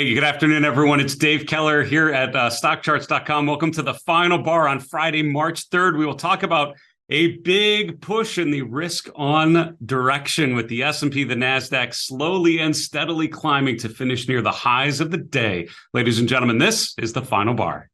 Hey, good afternoon, everyone. It's Dave Keller here at StockCharts.com. Welcome to the final bar on Friday, March 3rd. We will talk about a big push in the risk-on direction with the S&P, the Nasdaq, slowly and steadily climbing to finish near the highs of the day. Ladies and gentlemen, this is the final bar.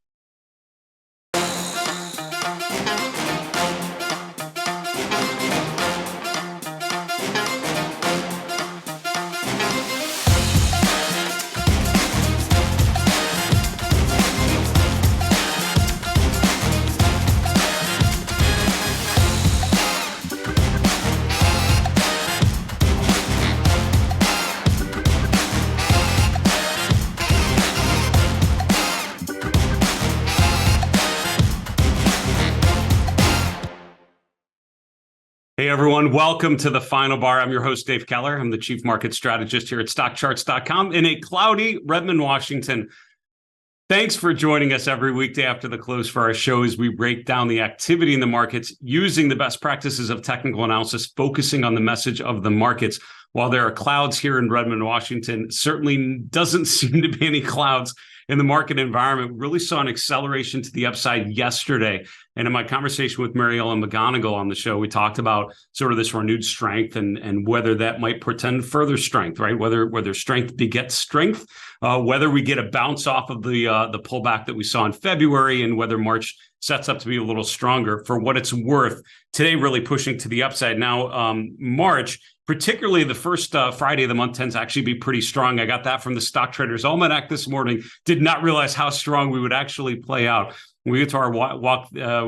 Hey, everyone. Welcome to the final bar. I'm your host, Dave Keller. I'm the chief market strategist here at StockCharts.com in a cloudy Redmond, Washington. Thanks for joining us every weekday after the close for our show as we break down the activity in the markets using the best practices of technical analysis, focusing on the message of the markets. While there are clouds here in Redmond, Washington, certainly doesn't seem to be any clouds in the market environment. We really saw an acceleration to the upside yesterday. And in my conversation with Mariella McGonigal on the show, we talked about sort of this renewed strength and whether that might portend further strength, right? Whether strength begets strength, whether we get a bounce off of the pullback that we saw in February, and whether March sets up to be a little stronger. For what it's worth, today really pushing to the upside. Now, March, particularly the first Friday of the month, tends to actually be pretty strong. I got that from the Stock Traders Almanac this morning. Did not realize how strong we would actually play out. When we get to our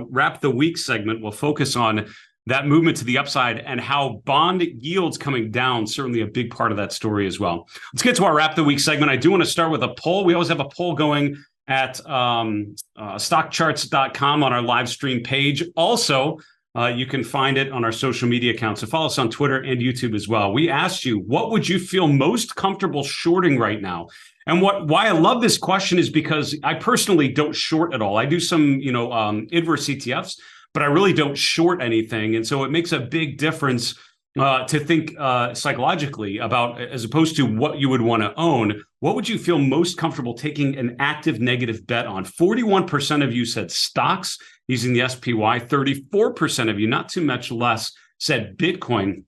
wrap the week segment, we'll focus on that movement to the upside and how bond yields coming down, certainly a big part of that story as well. Let's get to our wrap the week segment. I do want to start with a poll. We always have a poll going at StockCharts.com on our live stream page. Also, you can find it on our social media accounts. So follow us on Twitter and YouTube as well. We asked you, what would you feel most comfortable shorting right now? And why I love this question is because I personally don't short at all. I do some, inverse ETFs, but I really don't short anything. And so it makes a big difference to think psychologically about, as opposed to what you would want to own. What would you feel most comfortable taking an active negative bet on? 41% of you said stocks using the SPY. 34% of you, not too much less, said Bitcoin.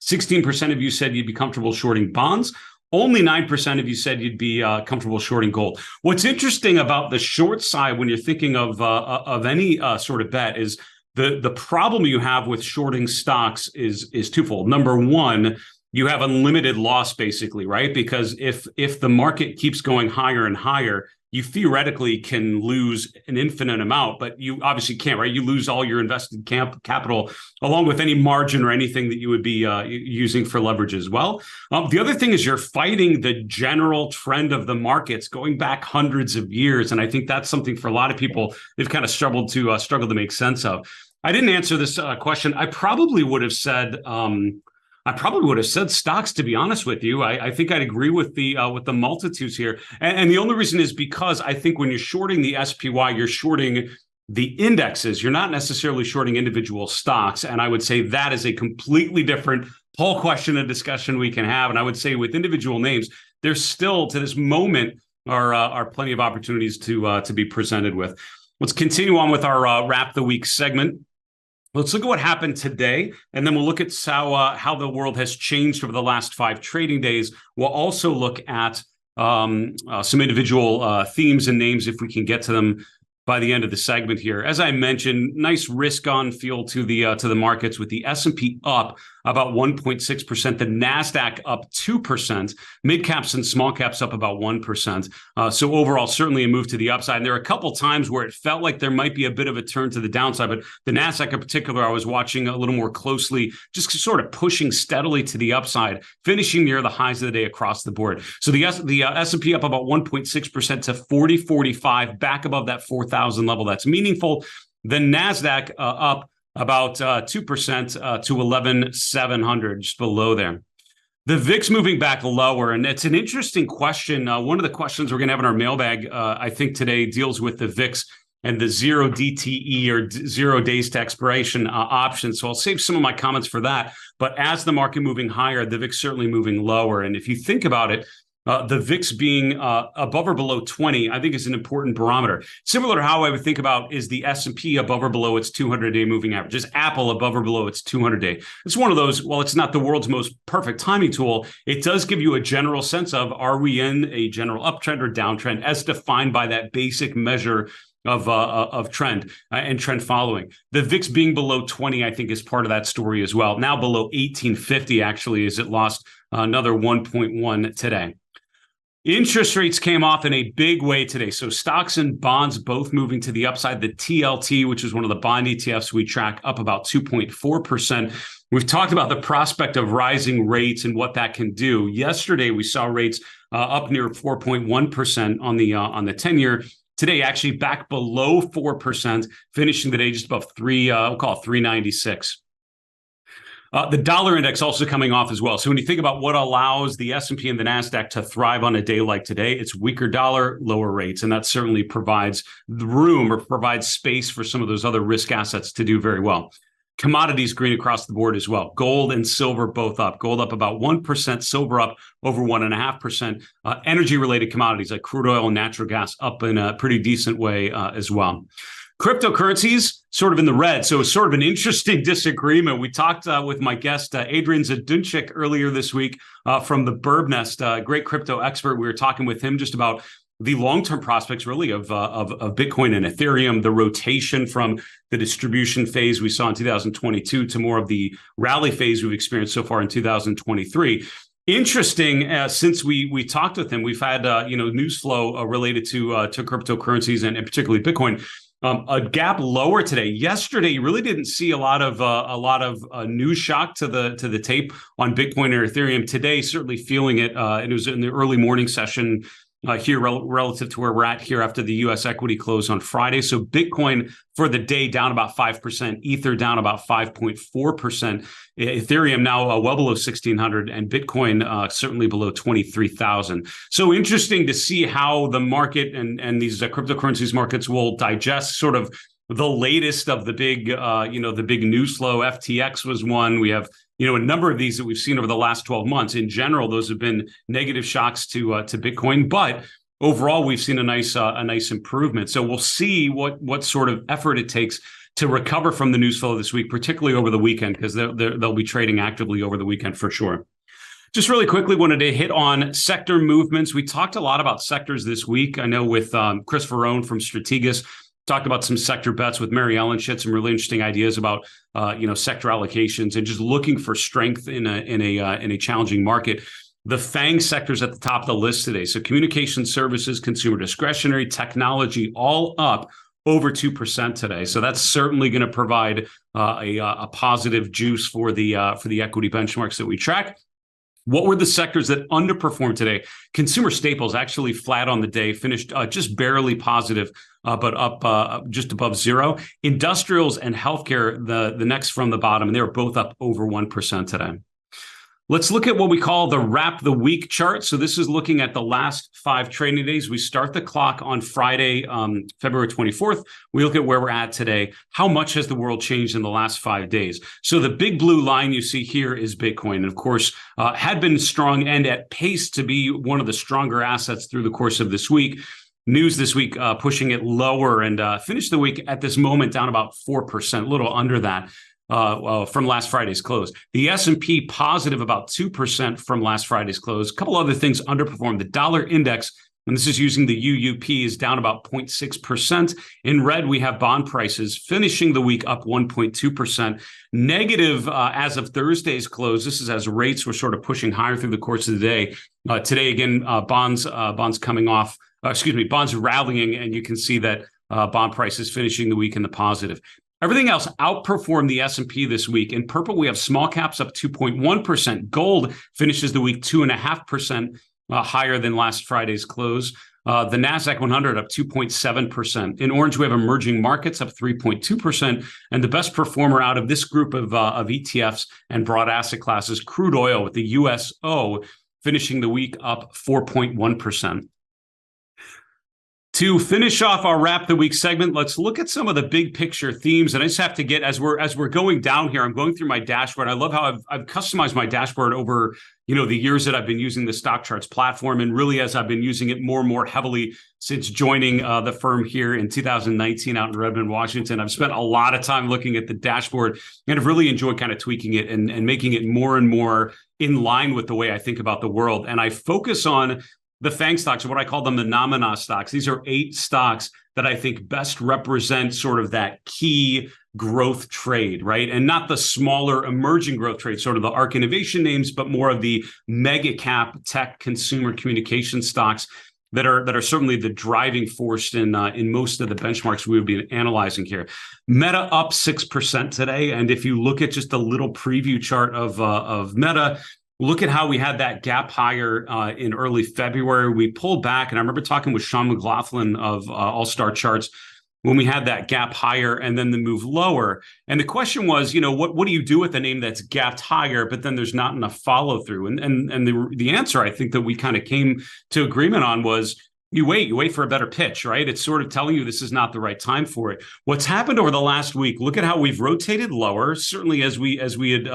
16% of you said you'd be comfortable shorting bonds. Only 9% of you said you'd be comfortable shorting gold. What's interesting about the short side when you're thinking of any sort of bet is the problem you have with shorting stocks is twofold. Number one, you have unlimited loss basically, right? Because if the market keeps going higher and higher, you theoretically can lose an infinite amount, but you obviously can't, right? You lose all your invested capital along with any margin or anything that you would be using for leverage as well. The other thing is you're fighting the general trend of the markets going back hundreds of years. And I think that's something for a lot of people they've kind of struggled to make sense of. I didn't answer this question. I probably would have said stocks, to be honest with you. I think I'd agree with the multitudes here. And the only reason is because I think when you're shorting the SPY, you're shorting the indexes. You're not necessarily shorting individual stocks. And I would say that is a completely different poll question and discussion we can have. And I would say with individual names, there's still, to this moment, are plenty of opportunities to be presented with. Let's continue on with our Wrap the Week segment. Let's look at what happened today, and then we'll look at how the world has changed over the last 5 trading days. We'll also look at some individual themes and names if we can get to them by the end of the segment here. As I mentioned, nice risk-on feel to the markets with the S&P up about 1.6%, the Nasdaq up 2%, mid caps and small caps up about 1%. So overall, certainly a move to the upside. And there are a couple times where it felt like there might be a bit of a turn to the downside, but the Nasdaq in particular, I was watching a little more closely, just sort of pushing steadily to the upside, finishing near the highs of the day across the board. So the S&P up about 1.6% to 4045, back above that 4,000 level. That's meaningful. The Nasdaq up about 2% to 11,700, just below there. The VIX moving back lower, and it's an interesting question. One of the questions we're going to have in our mailbag, I think today, deals with the VIX and the 0 DTE or 0 days to expiration option. So I'll save some of my comments for that. But as the market moving higher, the VIX certainly moving lower. And if you think about it, The VIX being above or below 20, I think is an important barometer. Similar to how I would think about is the S&P above or below its 200-day moving average. Is Apple above or below its 200-day? It's one of those, while it's not the world's most perfect timing tool, it does give you a general sense of, are we in a general uptrend or downtrend as defined by that basic measure of trend and trend following. The VIX being below 20, I think, is part of that story as well. Now below 1850, actually, as it lost another 1.1 today. Interest rates came off in a big way today. So stocks and bonds both moving to the upside. The TLT, which is one of the bond ETFs we track, up about 2.4%. We've talked about the prospect of rising rates and what that can do. Yesterday, we saw rates up near 4.1% on the 10-year. Today, actually back below 4%, finishing the day just above we'll call it 396. The dollar index also coming off as well. So when you think about what allows the S&P and the Nasdaq to thrive on a day like today, it's weaker dollar, lower rates. And that certainly provides the room or provides space for some of those other risk assets to do very well. Commodities green across the board as well. Gold and silver both up. Gold up about 1%, silver up over 1.5%. Energy-related commodities like crude oil and natural gas up in a pretty decent way as well. Cryptocurrencies sort of in the red. So it's sort of an interesting disagreement. We talked with my guest, Adrian Zadunchik, earlier this week from the Bird Nest, great crypto expert. We were talking with him just about the long-term prospects really of Bitcoin and Ethereum, the rotation from the distribution phase we saw in 2022 to more of the rally phase we've experienced so far in 2023. Interesting, since we talked with him, we've had news flow related to cryptocurrencies and particularly Bitcoin. A gap lower today. Yesterday, you really didn't see a lot of news shock to the tape on Bitcoin or Ethereum. Today, certainly feeling it. It was in the early morning session here relative to where we're at here after the U.S. equity close on Friday. So Bitcoin for the day down about 5%, Ether down about 5.4%, Ethereum now well below 1,600, and Bitcoin certainly below 23,000. So interesting to see how the market and these cryptocurrencies markets will digest sort of the latest of the big, the big news flow. FTX was one. We have a number of these that we've seen over the last 12 months. In general, those have been negative shocks to Bitcoin, but overall, we've seen a nice improvement. So we'll see what sort of effort it takes to recover from the news flow this week, particularly over the weekend, because they'll be trading actively over the weekend for sure. Just really quickly wanted to hit on sector movements. We talked a lot about sectors this week. I know with Chris Verone from Strategas, talked about some sector bets with Mary Ellen. She had some really interesting ideas about sector allocations and just looking for strength in a challenging market. The FANG sectors at the top of the list today. So communication services, consumer discretionary, technology, all up over 2% today. So that's certainly going to provide a positive juice for the equity benchmarks that we track. What were the sectors that underperformed today? Consumer staples actually flat on the day, finished just barely positive, but up just above zero. Industrials and healthcare, the next from the bottom, and they were both up over 1% today. Let's look at what we call the wrap the week chart. So this is looking at the last 5 trading days. We start the clock on Friday, February 24th. We look at where we're at today. How much has the world changed in the last 5 days? So the big blue line you see here is Bitcoin. And of course, had been strong and at pace to be one of the stronger assets through the course of this week. News this week pushing it lower and finished the week at this moment down about 4%, a little under that. From last Friday's close. The S&P positive about 2% from last Friday's close. A couple other things underperformed. The dollar index, and this is using the UUP, is down about 0.6%. In red, we have bond prices finishing the week up 1.2%. Negative as of Thursday's close. This is as rates were sort of pushing higher through the course of the day. Today, again, bonds coming off, bonds rallying, and you can see that bond prices finishing the week in the positive. Everything else outperformed the S&P this week. In purple, we have small caps up 2.1%. Gold finishes the week 2.5% higher than last Friday's close. The Nasdaq 100 up 2.7%. In orange, we have emerging markets up 3.2%. And the best performer out of this group of ETFs and broad asset classes, crude oil with the USO finishing the week up 4.1%. To finish off our Wrap the Week segment, let's look at some of the big picture themes. And I just have to get, as we're going down here, I'm going through my dashboard. I love how I've customized my dashboard over, the years that I've been using the StockCharts platform, and really as I've been using it more and more heavily since joining the firm here in 2019 out in Redmond, Washington. I've spent a lot of time looking at the dashboard, and I've really enjoyed kind of tweaking it and making it more and more in line with the way I think about the world. And I focus on the FANG stocks, or what I call the phenomena stocks. These are 8 stocks that I think best represent sort of that key growth trade, right? And not the smaller emerging growth trade, sort of the ARK innovation names, but more of the mega cap tech consumer communication stocks that are certainly the driving force in most of the benchmarks we would be analyzing here. Meta up 6% today. And if you look at just a little preview chart of Meta, look at how we had that gap higher in early February. We pulled back, and I remember talking with Sean McLaughlin of All-Star Charts when we had that gap higher and then the move lower. And the question was, what do you do with a name that's gapped higher, but then there's not enough follow through? And the answer I think that we kind of came to agreement on was, you wait for a better pitch, right? It's sort of telling you this is not the right time for it. What's happened over the last week, look at how we've rotated lower. Certainly as we had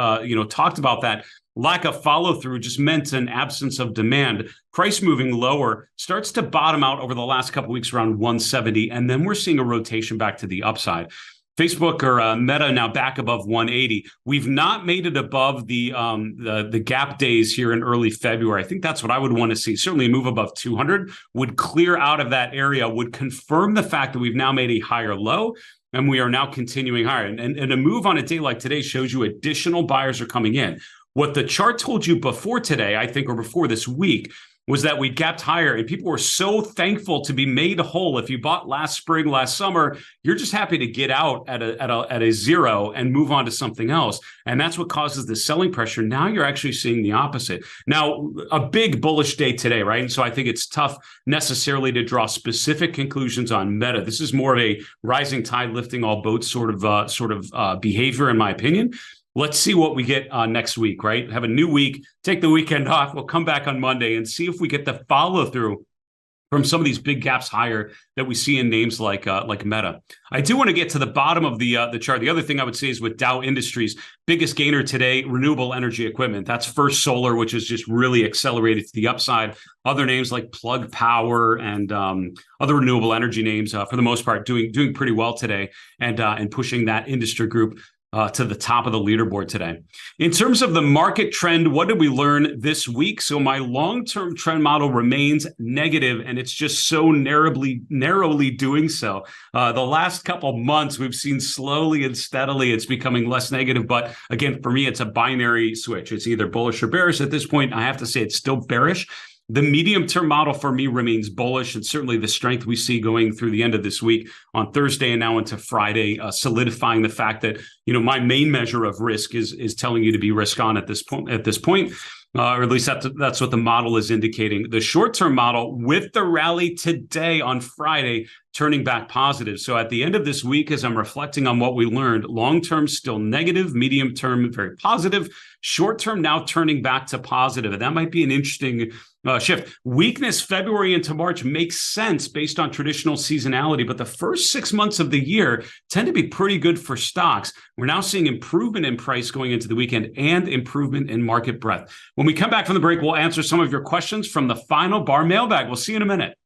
talked about that, lack of follow through just meant an absence of demand. Price moving lower starts to bottom out over the last couple of weeks around 170, and then we're seeing a rotation back to the upside. Facebook or Meta now back above 180. We've not made it above the gap days here in early February. I think that's what I would want to see. Certainly a move above 200 would clear out of that area, would confirm the fact that we've now made a higher low, and we are now continuing higher. And a move on a day like today shows you additional buyers are coming in. What the chart told you before today, I think, or before this week, was that we gapped higher, and people were so thankful to be made whole. If you bought last spring, last summer, you're just happy to get out at a zero and move on to something else. And that's what causes the selling pressure. Now you're actually seeing the opposite. Now, a big bullish day today, right? And so I think it's tough necessarily to draw specific conclusions on Meta. This is more of a rising tide lifting all boats sort of behavior, in my opinion. Let's see what we get next week, right? Have a new week, take the weekend off. We'll come back on Monday and see if we get the follow through from some of these big gaps higher that we see in names like Meta. I do want to get to the bottom of the chart. The other thing I would say is with Dow Industries, biggest gainer today, renewable energy equipment. That's First Solar, which has just really accelerated to the upside. Other names like Plug Power and other renewable energy names, for the most part, doing pretty well today and pushing that industry group to the top of the leaderboard today. In terms of the market trend, what did we learn this week? So my long-term trend model remains negative, and it's just so narrowly doing so. The last couple of months, we've seen slowly and steadily it's becoming less negative. But again, for me, it's a binary switch. It's either bullish or bearish. At this point, I have to say it's still bearish. The medium-term model for me remains bullish, and certainly the strength we see going through the end of this week on Thursday and now into Friday, solidifying the fact that my main measure of risk is telling you to be risk on at this point. Or at least that's what the model is indicating. The short-term model with the rally today on Friday turning back positive. So at the end of this week, as I'm reflecting on what we learned, long-term still negative, medium-term very positive, short-term now turning back to positive. And that might be an interesting shift. Weakness February into March makes sense based on traditional seasonality, but the first 6 months of the year tend to be pretty good for stocks. We're now seeing improvement in price going into the weekend and improvement in market breadth. When we come back from the break, we'll answer some of your questions from the Final Bar mailbag. We'll see you in a minute.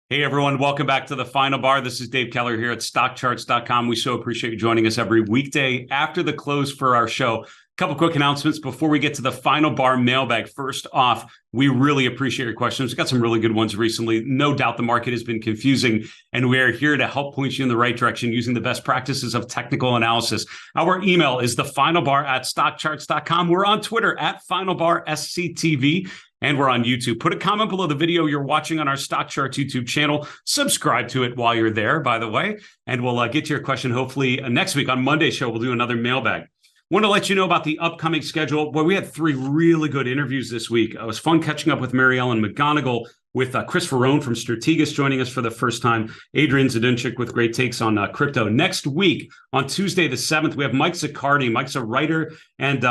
Hey, everyone. Welcome back to the Final Bar. This is Dave Keller here at StockCharts.com. We so appreciate you joining us every weekday after the close for our show. Couple quick announcements before we get to the Final Bar mailbag. First off, we really appreciate your questions. We've got some really good ones recently. No doubt the market has been confusing, and we are here to help point you in the right direction using the best practices of technical analysis. Our email is thefinalbar@stockcharts.com. We're on Twitter @FinalBarSCTV. And we're on YouTube. Put a comment below the video you're watching on our StockCharts YouTube channel. Subscribe to it while you're there, by the way. And we'll get to your question hopefully next week on Monday's show. We'll do another mailbag. Want to let you know about the upcoming schedule. Well, we had 3 really good interviews this week. It was fun catching up with Mary Ellen McGonigal, with Chris Verone from Strategas joining us for the first time. Adrian Zadunchik with great takes on crypto. Next week, on Tuesday the 7th, we have Mike Zaccardi. Mike's a writer and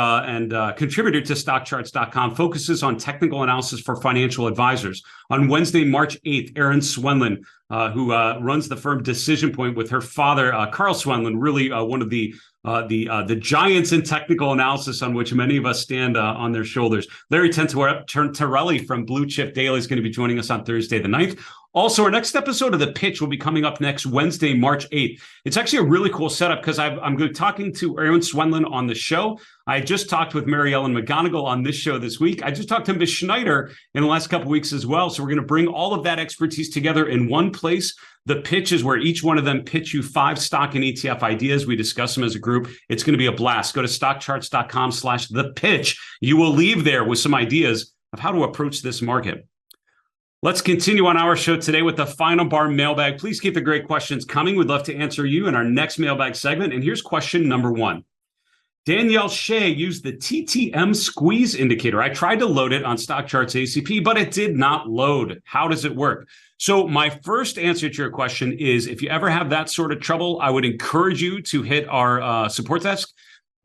contributor to StockCharts.com, focuses on technical analysis for financial advisors. On Wednesday, March 8th, Erin Swenlin, who runs the firm Decision Point with her father, Carl Swenlin, really one of the giants in technical analysis on which many of us stand on their shoulders. Larry Tentarelli from Blue Chip Daily is going to be joining us on Thursday the 9th. Also, our next episode of The Pitch will be coming up next Wednesday, March 8th. It's actually a really cool setup because I'm going to be talking to Erin Swenlin on the show. I just talked with Mary Ellen McGonigal on this show this week. I just talked to Ms. Schneider in the last couple of weeks as well. So we're going to bring all of that expertise together in one place. The Pitch is where each one of them pitch you 5 stock and ETF ideas. We discuss them as a group. It's going to be a blast. Go to StockCharts.com/thepitch. You will leave there with some ideas of how to approach this market. Let's continue on our show today with the Final Bar Mailbag. Please keep the great questions coming. We'd love to answer you in our next mailbag segment. And here's question number 1. Danielle Shay used the TTM Squeeze indicator. I tried to load it on StockCharts ACP, but it did not load. How does it work? So my first answer to your question is, if you ever have that sort of trouble, I would encourage you to hit our support desk.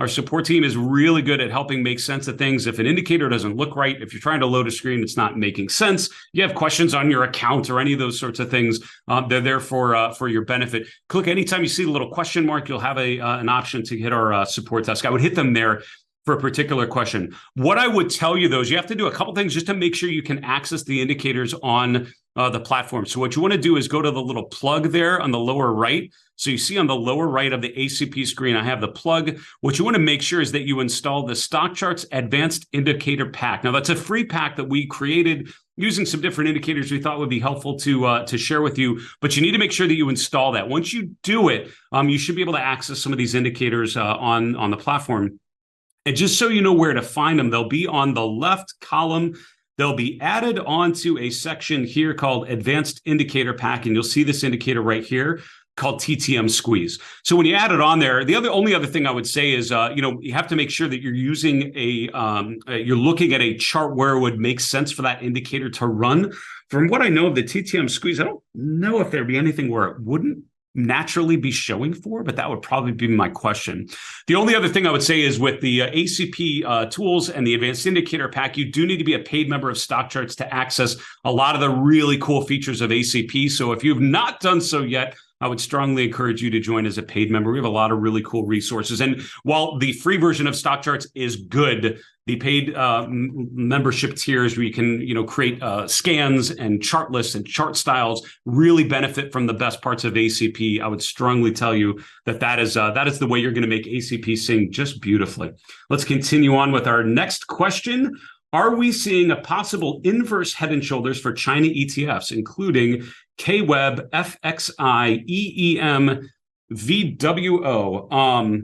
Our support team is really good at helping make sense of things. If an indicator doesn't look right, if you're trying to load a screen, it's not making sense, you have questions on your account or any of those sorts of things, they're there for your benefit. Click anytime you see the little question mark, you'll have an option to hit our support desk. I would hit them there for a particular question. What I would tell you, though, is you have to do a couple things just to make sure you can access the indicators on the platform. So what you want to do is go to the little plug there on the lower right. So you see on the lower right of the ACP screen, I have the plug. What you want to make sure is that you install the StockCharts Advanced Indicator Pack. Now, that's a free pack that we created using some different indicators we thought would be helpful to share with you. But you need to make sure that you install that. Once you do it, you should be able to access some of these indicators on the platform. And just so you know where to find them, they'll be on the left column. They'll be added onto a section here called Advanced Indicator Pack, and you'll see this indicator right here called TTM Squeeze. So when you add it on there, only other thing I would say is, you have to make sure that you're using you're looking at a chart where it would make sense for that indicator to run. From what I know of the TTM Squeeze, I don't know if there'd be anything where it wouldn't naturally be showing for, but that would probably be my question. The only other thing I would say is with the ACP tools and the Advanced Indicator Pack, you do need to be a paid member of StockCharts to access a lot of the really cool features of ACP. So if you've not done so yet, I would strongly encourage you to join as a paid member. We have a lot of really cool resources. And while the free version of StockCharts is good, the paid membership tiers where you can, create scans and chart lists and chart styles really benefit from the best parts of ACP. I would strongly tell you that is the way you're going to make ACP sing just beautifully. Let's continue on with our next question. Are we seeing a possible inverse head and shoulders for China ETFs, including KWEB, FXI, EEM, VWO?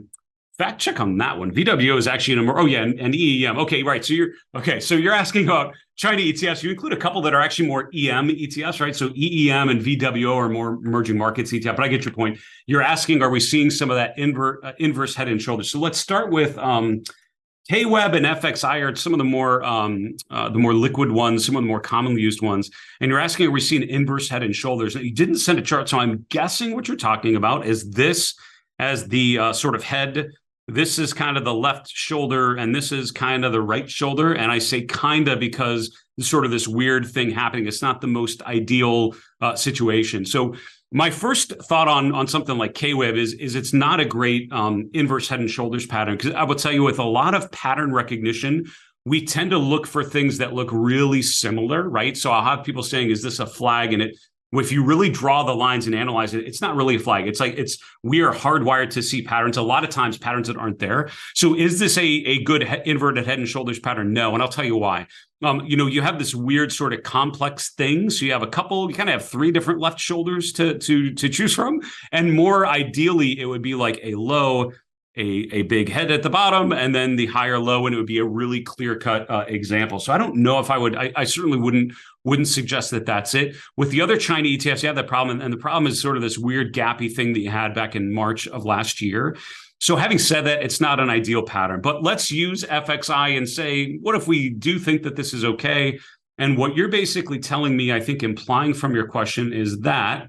Fact check on that one. VWO is actually and EEM. Okay, right. So you're asking about China ETFs. You include a couple that are actually more EM ETFs, right? So EEM and VWO are more emerging markets ETF. But I get your point. You're asking, are we seeing some of that inverse head and shoulders? So let's start with KWEB and FXI are some of the more liquid ones, some of the more commonly used ones. And you're asking, are we seeing inverse head and shoulders? You didn't send a chart, so I'm guessing what you're talking about is this as the sort of head. This is kind of the left shoulder, and this is kind of the right shoulder. And I say kind of because there's sort of this weird thing happening. It's not the most ideal situation. So my first thought on something like KWEB is it's not a great inverse head and shoulders pattern, because I will tell you with a lot of pattern recognition, we tend to look for things that look really similar, right? So I'll have people saying, is this a flag? And if you really draw the lines and analyze it, it's not really a flag. We are hardwired to see patterns. A lot of times patterns that aren't there. So is this a good inverted head and shoulders pattern? No. And I'll tell you why. You have this weird sort of complex thing. So you kind of have 3 different left shoulders to choose from. And more ideally, it would be like a low, a big head at the bottom, and then the higher low, and it would be a really clear-cut example. So I don't know if I certainly wouldn't suggest that that's it. With the other China ETFs, you have that problem, and the problem is sort of this weird gappy thing that you had back in March of last year. So having said that, it's not an ideal pattern, but let's use FXI and say, what if we do think that this is okay? And what you're basically telling me, I think implying from your question is that,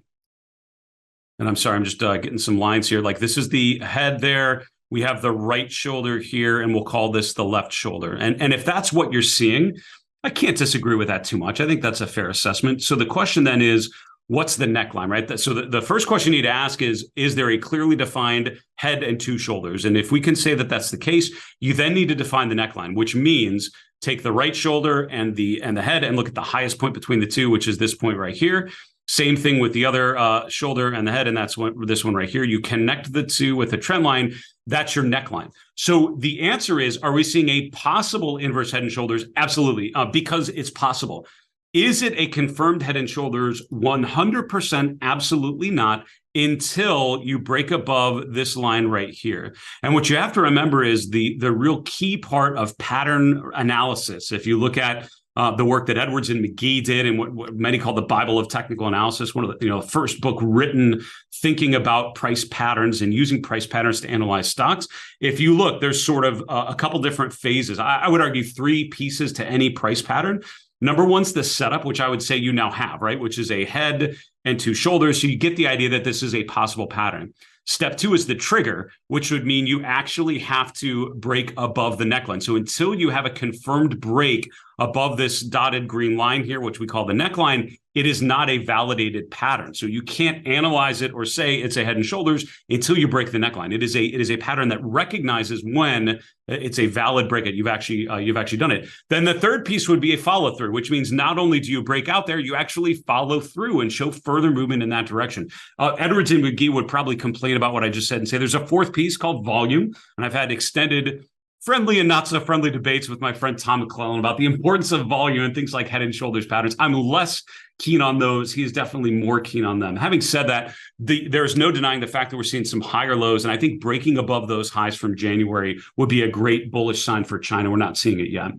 and I'm sorry, I'm just getting some lines here. Like this is the head there. We have the right shoulder here, and we'll call this the left shoulder. And if that's what you're seeing, I can't disagree with that too much. I think that's a fair assessment. So the question then is, what's the neckline, right? So the first question you need to ask is there a clearly defined head and two shoulders? And if we can say that that's the case, you then need to define the neckline, which means take the right shoulder and the head and look at the highest point between the two, which is this point right here. Same thing with the other shoulder and the head, and that's this one right here. You connect the two with a trend line. That's your neckline. So the answer is, are we seeing a possible inverse head and shoulders? Absolutely, because it's possible. Is it a confirmed head and shoulders? 100% absolutely not, until you break above this line right here. And what you have to remember is the real key part of pattern analysis. If you look at the work that Edwards and McGee did, and what many call the Bible of technical analysis, one of the first book written thinking about price patterns and using price patterns to analyze stocks. If you look, there's sort of a couple different phases. I would argue three pieces to any price pattern. Number one's the setup, which I would say you now have, right? Which is a head and two shoulders. So you get the idea that this is a possible pattern. Step two is the trigger, which would mean you actually have to break above the neckline. So until you have a confirmed break above this dotted green line here, which we call the neckline, it is not a validated pattern. So you can't analyze it or say it's a head and shoulders until you break the neckline. It is a pattern that recognizes when it's a valid break. You've actually done it. Then the third piece would be a follow through, which means not only do you break out there, you actually follow through and show further movement in that direction. Edwards and McGee would probably complain about what I just said and say there's a fourth piece called volume, and I've had extended friendly and not so friendly debates with my friend Tom McClellan about the importance of volume and things like head and shoulders patterns. I'm less keen on those. He's definitely more keen on them. Having said that, there's no denying the fact that we're seeing some higher lows, and I think breaking above those highs from January would be a great bullish sign for China. We're not seeing it yet.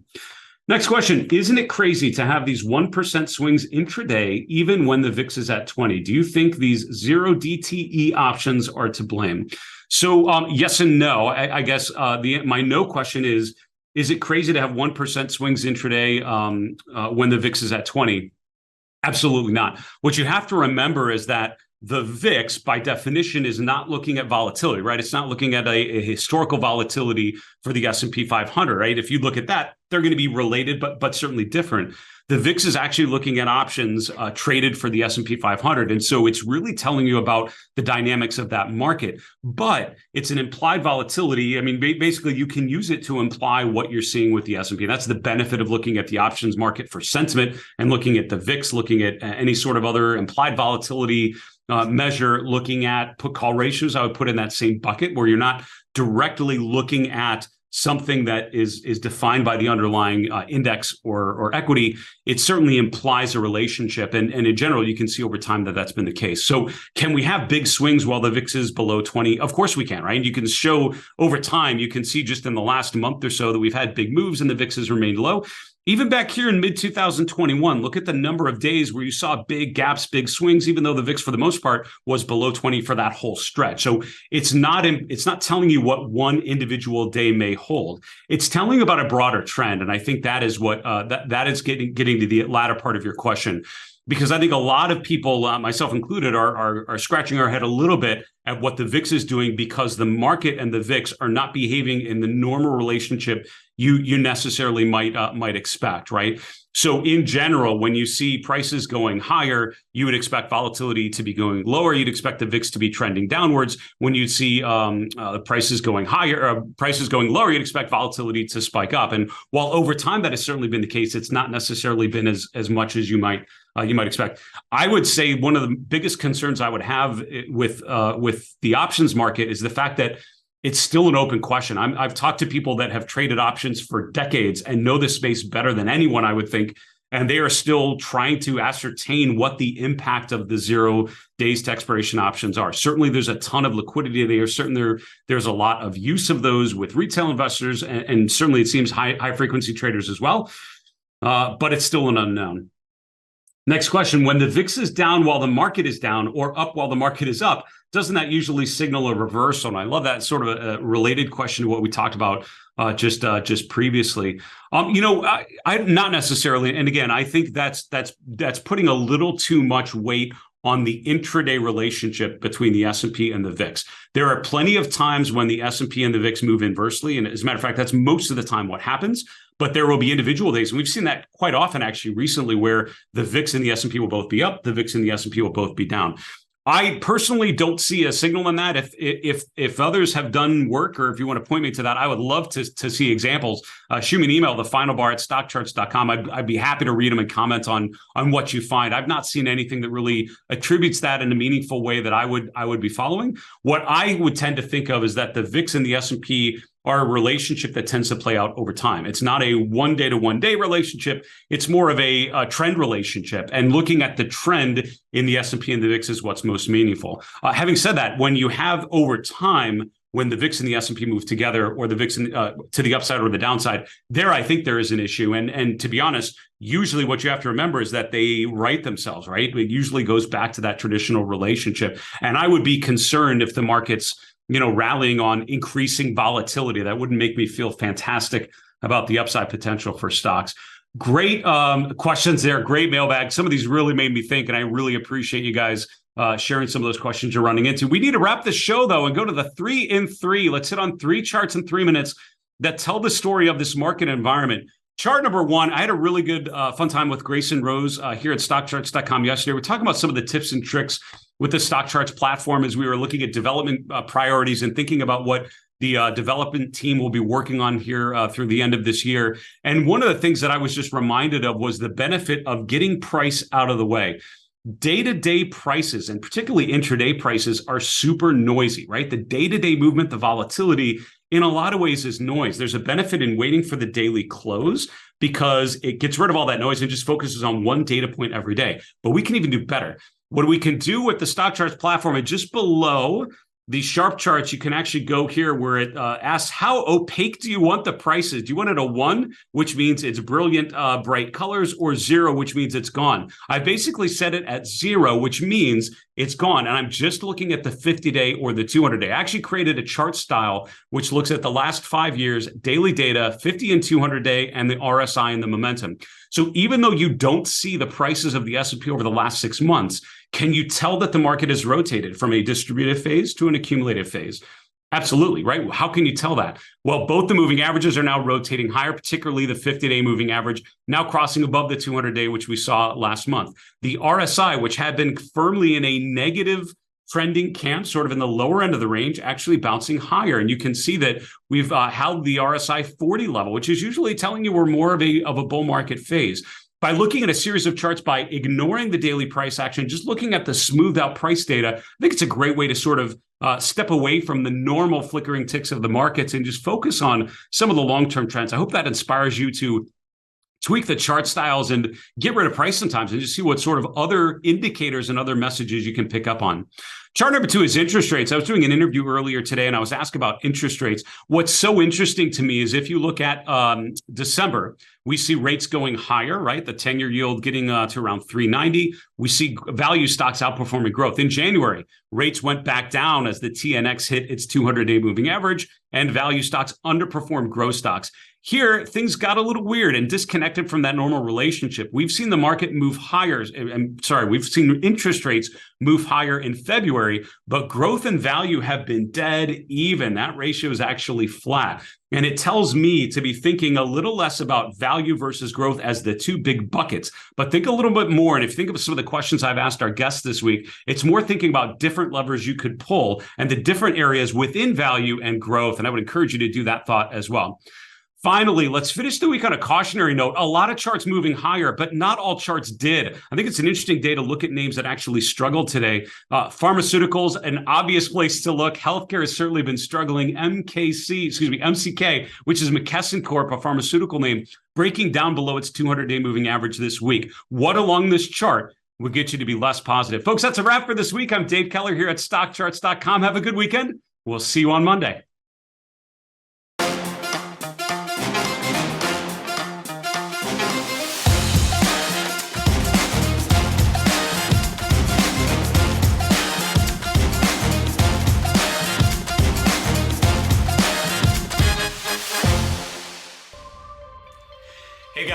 Next question. Isn't it crazy to have these 1% swings intraday, even when the VIX is at 20? Do you think these zero DTE options are to blame? So yes and no. I guess my no question is it crazy to have 1% swings intraday when the VIX is at 20? Absolutely not. What you have to remember is that the VIX, by definition, is not looking at volatility, right? It's not looking at a historical volatility for the S&P 500, right? If you look at that, they're going to be related, but certainly different. The VIX is actually looking at options traded for the S&P 500. And so it's really telling you about the dynamics of that market. But it's an implied volatility. I mean, basically, you can use it to imply what you're seeing with the S&P. That's the benefit of looking at the options market for sentiment and looking at the VIX, looking at any sort of other implied volatility measure, looking at put call ratios. I would put in that same bucket where you're not directly looking at something that is defined by the underlying index or equity. It certainly implies a relationship. And in general, you can see over time that that's been the case. So can we have big swings while the VIX is below 20? Of course we can, right? And you can show over time, you can see just in the last month or so that we've had big moves and the VIX has remained low. Even back here in mid-2021, look at the number of days where you saw big gaps, big swings, even though the VIX, for the most part, was below 20 for that whole stretch. So it's not telling you what one individual day may hold. It's telling you about a broader trend. And I think that is what that is getting to the latter part of your question. Because I think a lot of people, myself included, are scratching our head a little bit at what the VIX is doing because the market and the VIX are not behaving in the normal relationship you necessarily might expect, right? So in general, when you see prices going higher, you would expect volatility to be going lower. You'd expect the VIX to be trending downwards. When you see prices going higher, prices going lower, you'd expect volatility to spike up. And while over time that has certainly been the case, it's not necessarily been as much as you might expect. I would say one of the biggest concerns I would have with the options market is the fact that it's still an open question. I've talked to people that have traded options for decades and know this space better than anyone, I would think, and they are still trying to ascertain what the impact of the 0 days to expiration options are. Certainly, there's a ton of liquidity there. Certainly, there's a lot of use of those with retail investors, and certainly it seems high frequency traders as well. But it's still an unknown. Next question, when the VIX is down while the market is down or up while the market is up, doesn't that usually signal a reversal? And I love that, sort of a related question to what we talked about just previously. I not necessarily, and again, I think that's putting a little too much weight on the intraday relationship between the S&P and the VIX. There are plenty of times when the S&P and the VIX move inversely, and as a matter of fact, that's most of the time what happens. But there will be individual days, and we've seen that quite often actually recently, where the VIX and the S&P will both be up, the VIX and the S&P will both be down. I personally don't see a signal in that. If others have done work, or if you want to point me to that, I would love to see examples. Shoot me an email, thefinalbar@stockcharts.com. I'd be happy to read them and comment on what you find. I've not seen anything that really attributes that in a meaningful way that I would be following. What I would tend to think of is that the VIX and the S&P are a relationship that tends to play out over time. It's not a one day to one day relationship. It's more of a trend relationship. And looking at the trend in the S&P and the VIX is what's most meaningful. Having said that, when you have over time, when the VIX and the S&P move together, or the VIX to the upside or the downside, there I think there is an issue. And to be honest, usually what you have to remember is that they right themselves, right? It usually goes back to that traditional relationship. And I would be concerned if the market's rallying on increasing volatility. That wouldn't make me feel fantastic about the upside potential for stocks. Great questions there. Great mailbag. Some of these really made me think, and I really appreciate you guys sharing some of those questions you're running into. We need to wrap the show, though, and go to the 3 in 3. Let's hit on 3 charts in 3 minutes that tell the story of this market environment. Chart number 1, I had a really good fun time with Grayson Rose here at StockCharts.com yesterday. We're talking about some of the tips and tricks with the StockCharts platform as we were looking at development priorities and thinking about what the development team will be working on here through the end of this year. And one of the things that I was just reminded of was the benefit of getting price out of the way. Day-to-day prices, and particularly intraday prices, are super noisy, right? The day-to-day movement, the volatility, in a lot of ways is noise. There's a benefit in waiting for the daily close because it gets rid of all that noise and just focuses on one data point every day. But we can even do better. What we can do with the StockCharts platform, and just below the sharp charts, you can actually go here where it asks, how opaque do you want the prices? Do you want it a 1, which means it's brilliant, bright colors, or 0, which means it's gone? I basically set it at 0, which means it's gone. And I'm just looking at the 50-day or the 200-day. I actually created a chart style which looks at the last 5 years, daily data, 50 and 200-day, and the RSI and the momentum. So even though you don't see the prices of the S&P over the last 6 months, can you tell that the market has rotated from a distributive phase to an accumulative phase? Absolutely, right? How can you tell that? Well, both the moving averages are now rotating higher, particularly the 50-day moving average, now crossing above the 200-day, which we saw last month. The RSI, which had been firmly in a negative trending camp, sort of in the lower end of the range, actually bouncing higher. And you can see that we've held the RSI 40 level, which is usually telling you we're more of a bull market phase. By looking at a series of charts, by ignoring the daily price action, just looking at the smoothed out price data, I think it's a great way to sort of step away from the normal flickering ticks of the markets and just focus on some of the long-term trends. I hope that inspires you to tweak the chart styles and get rid of price sometimes and just see what sort of other indicators and other messages you can pick up on. Chart number 2 is interest rates. I was doing an interview earlier today and I was asked about interest rates. What's so interesting to me is if you look at December, we see rates going higher, right? The 10-year yield getting to around 390. We see value stocks outperforming growth. In January, rates went back down as the TNX hit its 200-day moving average and value stocks underperformed growth stocks. Here, things got a little weird and disconnected from that normal relationship. We've seen the market move higher. We've seen interest rates move higher in February, but growth and value have been dead even. That ratio is actually flat. And it tells me to be thinking a little less about value versus growth as the 2 big buckets, but think a little bit more. And if you think of some of the questions I've asked our guests this week, it's more thinking about different levers you could pull and the different areas within value and growth. And I would encourage you to do that thought as well. Finally, let's finish the week on a cautionary note. A lot of charts moving higher, but not all charts did. I think it's an interesting day to look at names that actually struggled today. Pharmaceuticals, an obvious place to look. Healthcare has certainly been struggling. MCK, which is McKesson Corp, a pharmaceutical name, breaking down below its 200-day moving average this week. What along this chart would get you to be less positive? Folks, that's a wrap for this week. I'm Dave Keller here at StockCharts.com. Have a good weekend. We'll see you on Monday.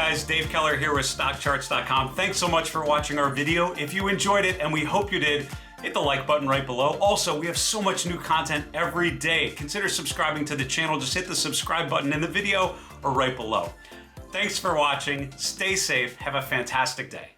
guys, Dave Keller here with StockCharts.com. Thanks so much for watching our video. If you enjoyed it, and we hope you did, hit the like button right below. Also, we have so much new content every day. Consider subscribing to the channel. Just hit the subscribe button in the video or right below. Thanks for watching. Stay safe. Have a fantastic day.